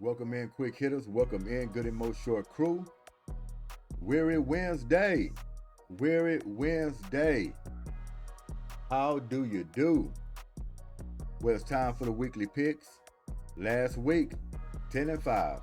Welcome in, quick hitters. Welcome in, Goodymo short crew. Weary Wednesday. Weary Wednesday. How do you do? Well, it's time for the weekly picks. Last week, 10 and 5.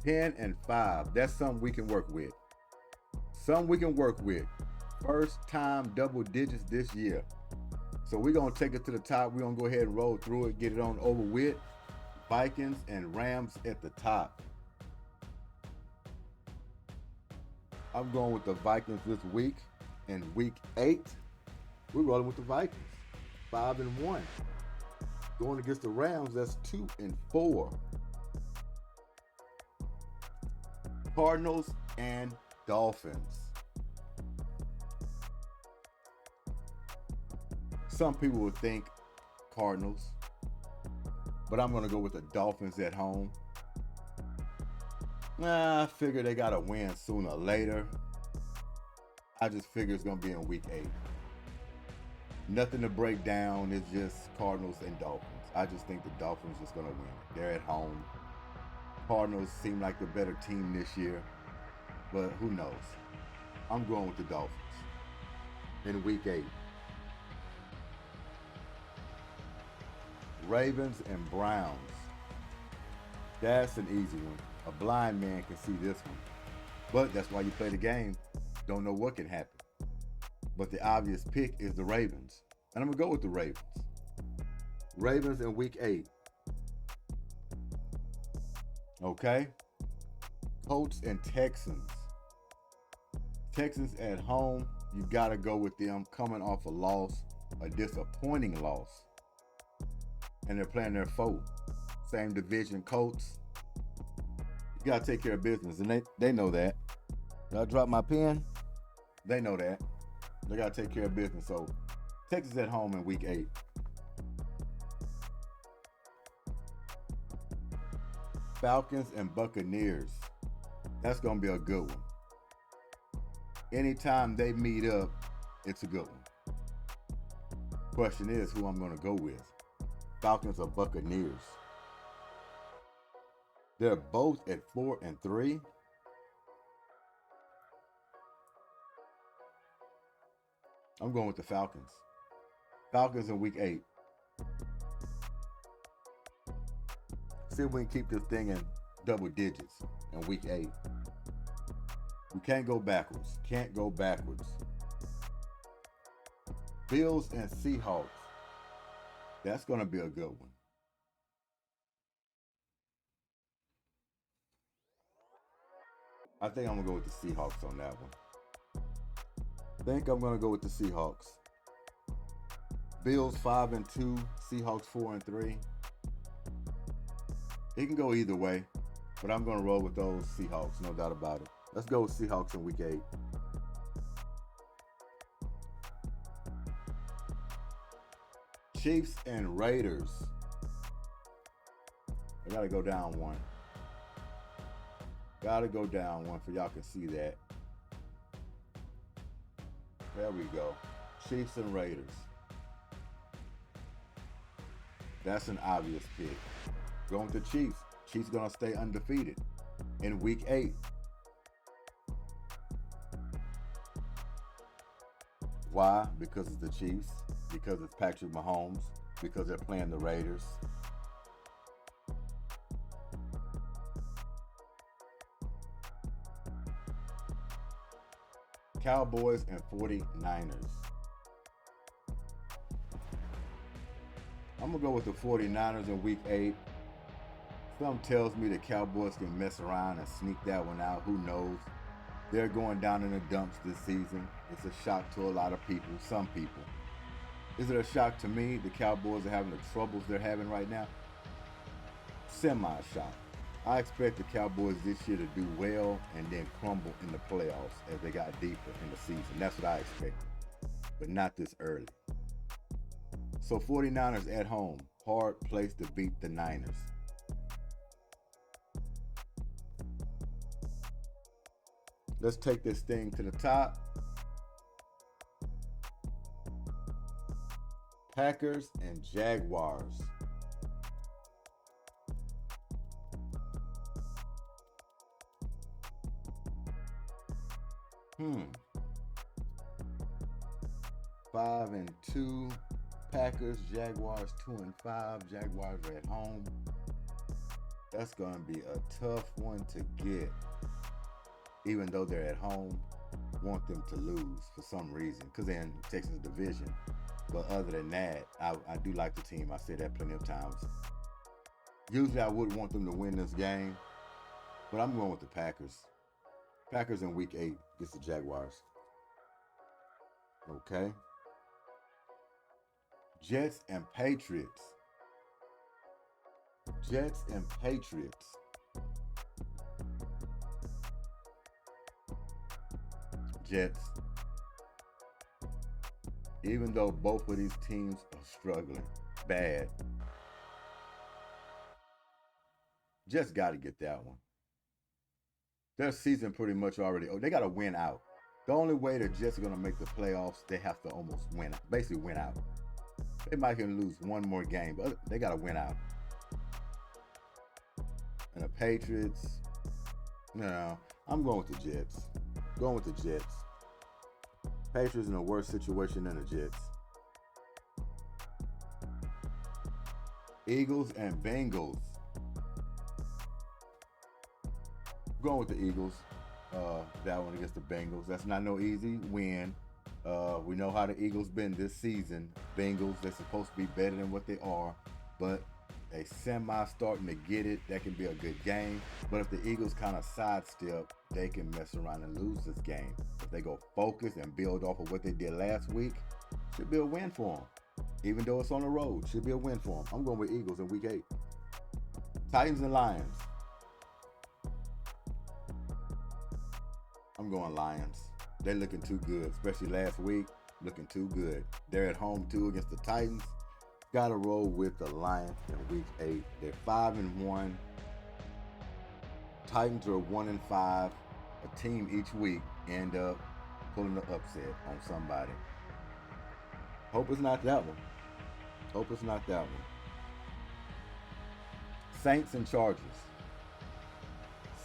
10 and 5. That's something we can work with. Something we can work with. First time double digits this year. So we're going to take it to the top. We're going to go ahead and roll through it, get it on over with. Vikings and Rams at the top. I'm going with the Vikings this week. In week 8, we're rolling with the Vikings. 5 and 1. Going against the Rams, that's 2 and 4. Cardinals and Dolphins. Some people would think Cardinals, but I'm going to go with the Dolphins at home. I figure they got to win sooner or later. I just figure it's going to be in week 8. Nothing to break down. It's just Cardinals and Dolphins. I just think the Dolphins are just going to win. They're at home. Cardinals seem like the better team this year, but who knows? I'm going with the Dolphins in week 8. Ravens and Browns. That's an easy one. A blind man can see this one. But that's why you play the game. Don't know what can happen. But the obvious pick is the Ravens. And I'm going to go with the Ravens. Ravens in week 8. Okay. Colts and Texans. Texans at home. You got to go with them coming off a loss, a disappointing loss. And they're playing their foe. Same division, Colts. You got to take care of business. And they know that. Did I drop my pen? They know that. They got to take care of business. So, Texas at home in week 8. Falcons and Buccaneers. That's going to be a good one. Anytime they meet up, it's a good one. Question is who I'm going to go with. Falcons or Buccaneers. They're both at 4 and 3. I'm going with the Falcons. Falcons in week 8. See if we can keep this thing in double digits in week 8. We can't go backwards. Can't go backwards. Bills and Seahawks. That's going to be a good one. I think I'm going to go with the Seahawks on that one. I think I'm going to go with the Seahawks. Bills 5 and 2, Seahawks 4 and 3. It can go either way, but I'm going to roll with those Seahawks, no doubt about it. Let's go with Seahawks in week 8. Chiefs and Raiders. I got to go down one. Got to go down one for y'all can see that. There we go. Chiefs and Raiders. That's an obvious pick. Going with the Chiefs. Chiefs going to stay undefeated in week 8. Why? Because it's the Chiefs. Because it's Patrick Mahomes. Because they're playing the Raiders. Cowboys and 49ers. I'm going to go with the 49ers in week 8. Something tells me the Cowboys can mess around and sneak that one out. Who knows? They're going down in the dumps this season. It's a shock to a lot of people, some people. Is it a shock to me? The Cowboys are having the troubles they're having right now? Semi-shock. I expect the Cowboys this year to do well and then crumble in the playoffs as they got deeper in the season. That's what I expect, but not this early. So 49ers at home, hard place to beat the Niners. Let's take this thing to the top. Packers and Jaguars. Hmm. 5-2. Packers, Jaguars 2-5. Jaguars are at home. That's going to be a tough one to get. Even though they're at home, want them to lose for some reason because they're in Texas division. But other than that, I do like the team. I said that plenty of times. Usually I would want them to win this game, but I'm going with the Packers. Packers in week 8 against the Jaguars. Okay. Jets and Patriots. Jets and Patriots. Jets. Even though both of these teams are struggling bad, Jets got to get that one. Their season pretty much already. Oh, they got to win out. The only way the Jets are going to make the playoffs, they have to almost win, basically win out. They might can lose one more game, but they got to win out. And the Patriots, no, I'm going with the Jets. Going with the Jets. Patriots in a worse situation than the Jets. Eagles and Bengals. Going with the Eagles. That one against the Bengals. That's not no easy win. We know how the Eagles been this season. Bengals, they're supposed to be better than what they are, but they starting to get it. That can be a good game. But if the Eagles kind of sidestep, they can mess around and lose this game. If they go focus and build off of what they did last week, should be a win for them. Even though it's on the road, should be a win for them. I'm going with Eagles in week 8. Titans and Lions. I'm going Lions. They're looking too good, especially last week. Looking too good. They're at home too against the Titans. Got to roll with the Lions in week 8. They're 5-1. Titans are 1-5. A team each week end up pulling the upset on somebody. Hope it's not that one. Hope it's not that one. Saints and Chargers.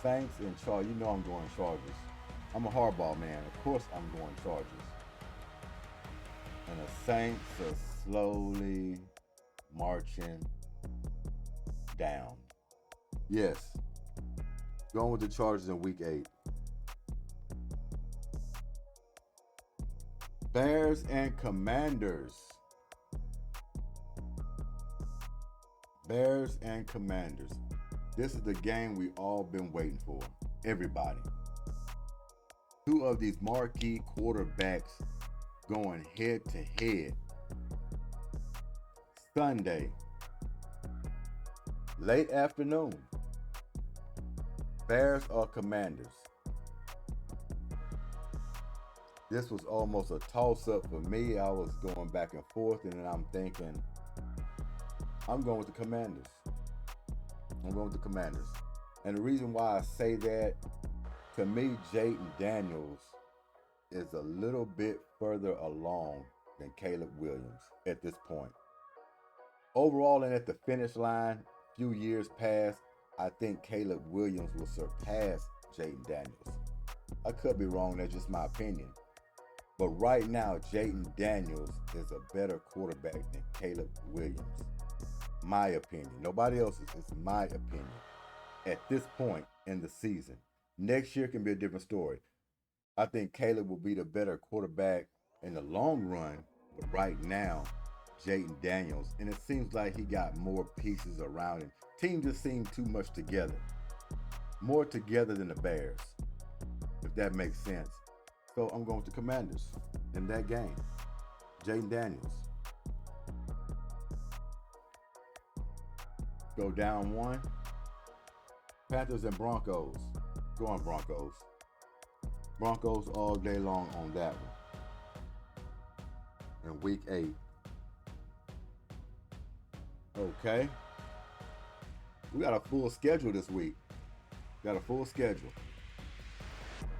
Saints and Chargers. You know I'm going Chargers. I'm a hardball man. Of course I'm going Chargers. And the Saints are slowly marching down. Yes. Going with the Chargers in week 8. Bears and Commanders. Bears and Commanders. This is the game we all been waiting for. Everybody. Two of these marquee quarterbacks going head to head. Sunday, late afternoon. Bears or Commanders. This was almost a toss-up for me. I was going back and forth, and then I'm thinking, I'm going with the Commanders. I'm going with the Commanders. And the reason why I say that, to me, Jaden Daniels is a little bit further along than Caleb Williams at this point. Overall, and at the finish line, few years past, I think Caleb Williams will surpass Jaden Daniels. I could be wrong, that's just my opinion. But right now, Jaden Daniels is a better quarterback than Caleb Williams. My opinion. Nobody else's. It's my opinion. At this point in the season. Next year can be a different story. I think Caleb will be the better quarterback in the long run. But right now, Jaden Daniels. And it seems like he got more pieces around him. Team just seemed too much together. More together than the Bears. If that makes sense. So I'm going with the Commanders in that game. Jaden Daniels. Go down 1. Panthers and Broncos. Go on Broncos. Broncos all day long on that one. In week 8. Okay. We got a full schedule this week. Got a full schedule.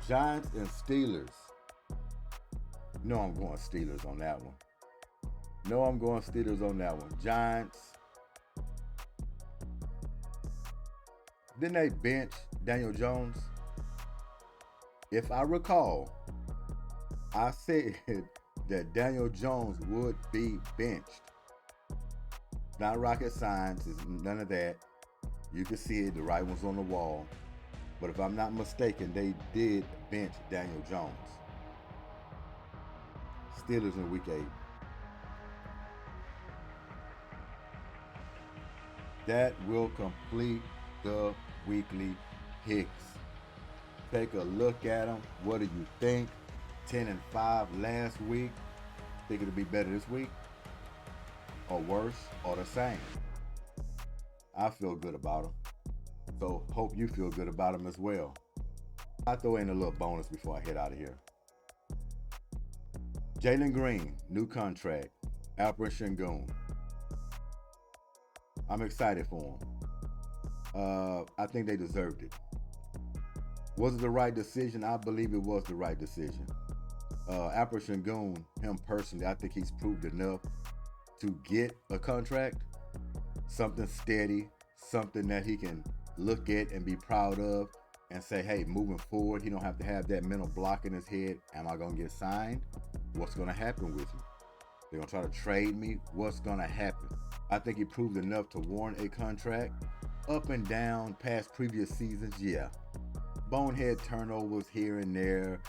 Giants and Steelers. No, I'm going Steelers on that one. No, I'm going Steelers on that one. Giants. Didn't they bench Daniel Jones? If I recall, I said that Daniel Jones would be benched. Not rocket science, it's none of that. You can see it, the writing was on the wall. But if I'm not mistaken, they did bench Daniel Jones. Steelers in week 8. That will complete the weekly picks. Take a look at them. What do you think? 10-5 last week. Think it'll be better this week? Or worse? Or the same? I feel good about them. So hope you feel good about them as well. I'll throw in a little bonus before I head out of here. Jalen Green, new contract. Alfred Şengün. I'm excited for him. I think they deserved it. Was it the right decision? I believe it was the right decision. Alfred Şengün, him personally, I think he's proved enough to get a contract. Something steady, something that he can look at and be proud of and say, hey, moving forward, he don't have to have that mental block in his head. Am I going to get signed? What's going to happen with me? They're going to try to trade me? What's going to happen? I think he proved enough to warrant a contract. Up and down past previous seasons, yeah. Bonehead turnovers here and there.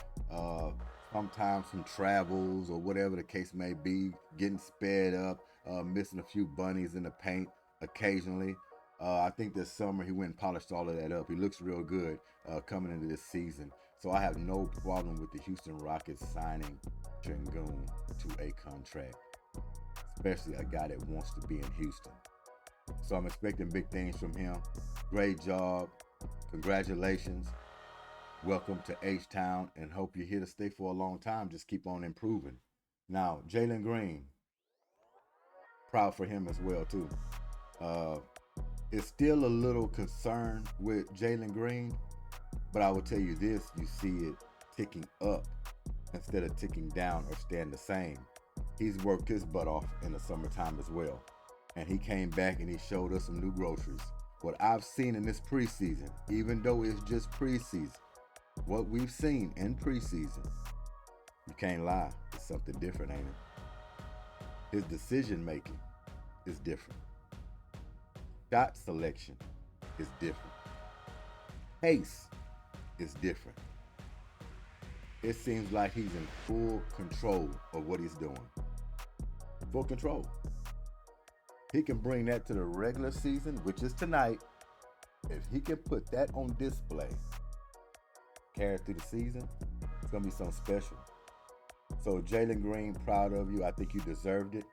Sometimes some travels or whatever the case may be. Getting sped up. Missing a few bunnies in the paint occasionally. I think this summer he went and polished all of that up. He looks real good coming into this season. So I have no problem with the Houston Rockets signing Şengün to a contract, especially a guy that wants to be in Houston. So I'm expecting big things from him. Great job. Congratulations. Welcome to H-Town, and hope you're here to stay for a long time. Just keep on improving. Now, Jalen Green, proud for him as well, too. It's still a little concern with Jalen Green, but I will tell you this, you see it ticking up instead of ticking down or staying the same. He's worked his butt off in the summertime as well. And he came back and he showed us some new groceries. What I've seen in this preseason, even though it's just preseason, what we've seen in preseason, you can't lie, it's something different, ain't it? His decision making is different. Shot selection is different. Pace is different. It seems like he's in full control of what he's doing. Full control. He can bring that to the regular season, which is tonight. If he can put that on display, carry it through the season, it's going to be something special. So Jalen Green, proud of you. I think you deserved it.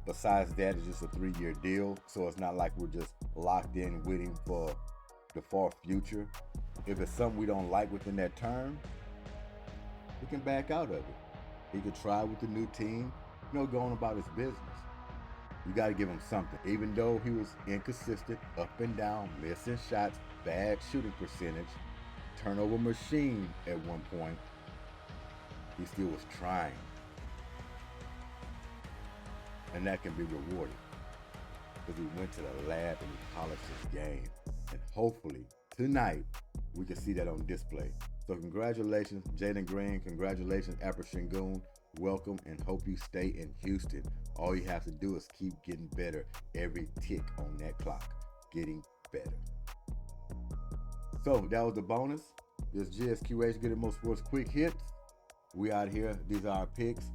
Besides that, it's just a 3-year deal, so it's not like we're just locked in with him for the far future. If it's something we don't like within that term, we can back out of it. He could try with the new team, going about his business. You got to give him something. Even though he was inconsistent, up and down, missing shots, bad shooting percentage, turnover machine at one point, he still was trying. And that can be rewarded because he went to the lab and he polished his game. And hopefully tonight we can see that on display. So congratulations, Jalen Green. Congratulations, Alfred Şengün. Welcome, and hope you stay in Houston. All you have to do is keep getting better every tick on that clock. Getting better. So that was the bonus. This GSQH Goodymo Sports Quick Hits. We out here. These are our picks.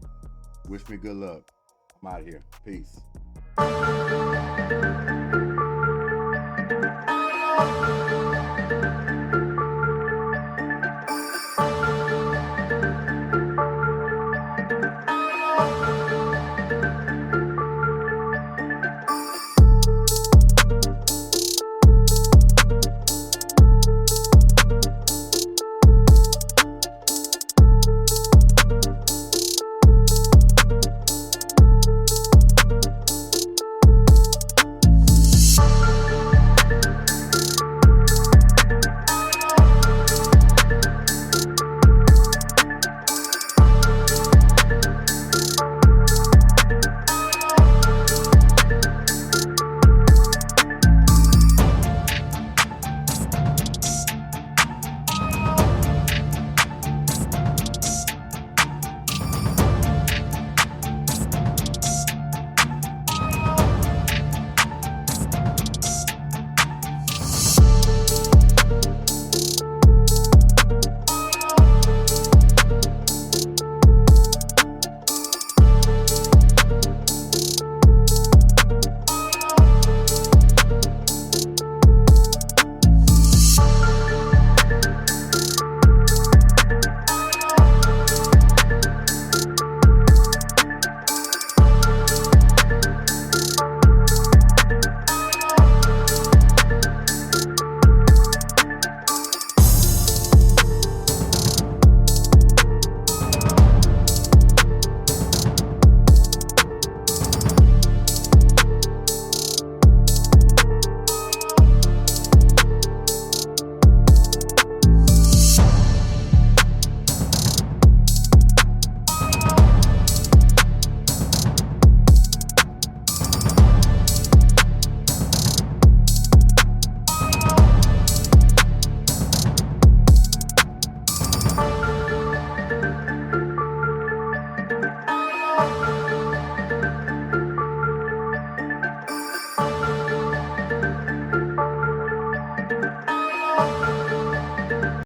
Wish me good luck. I'm out of here. Peace.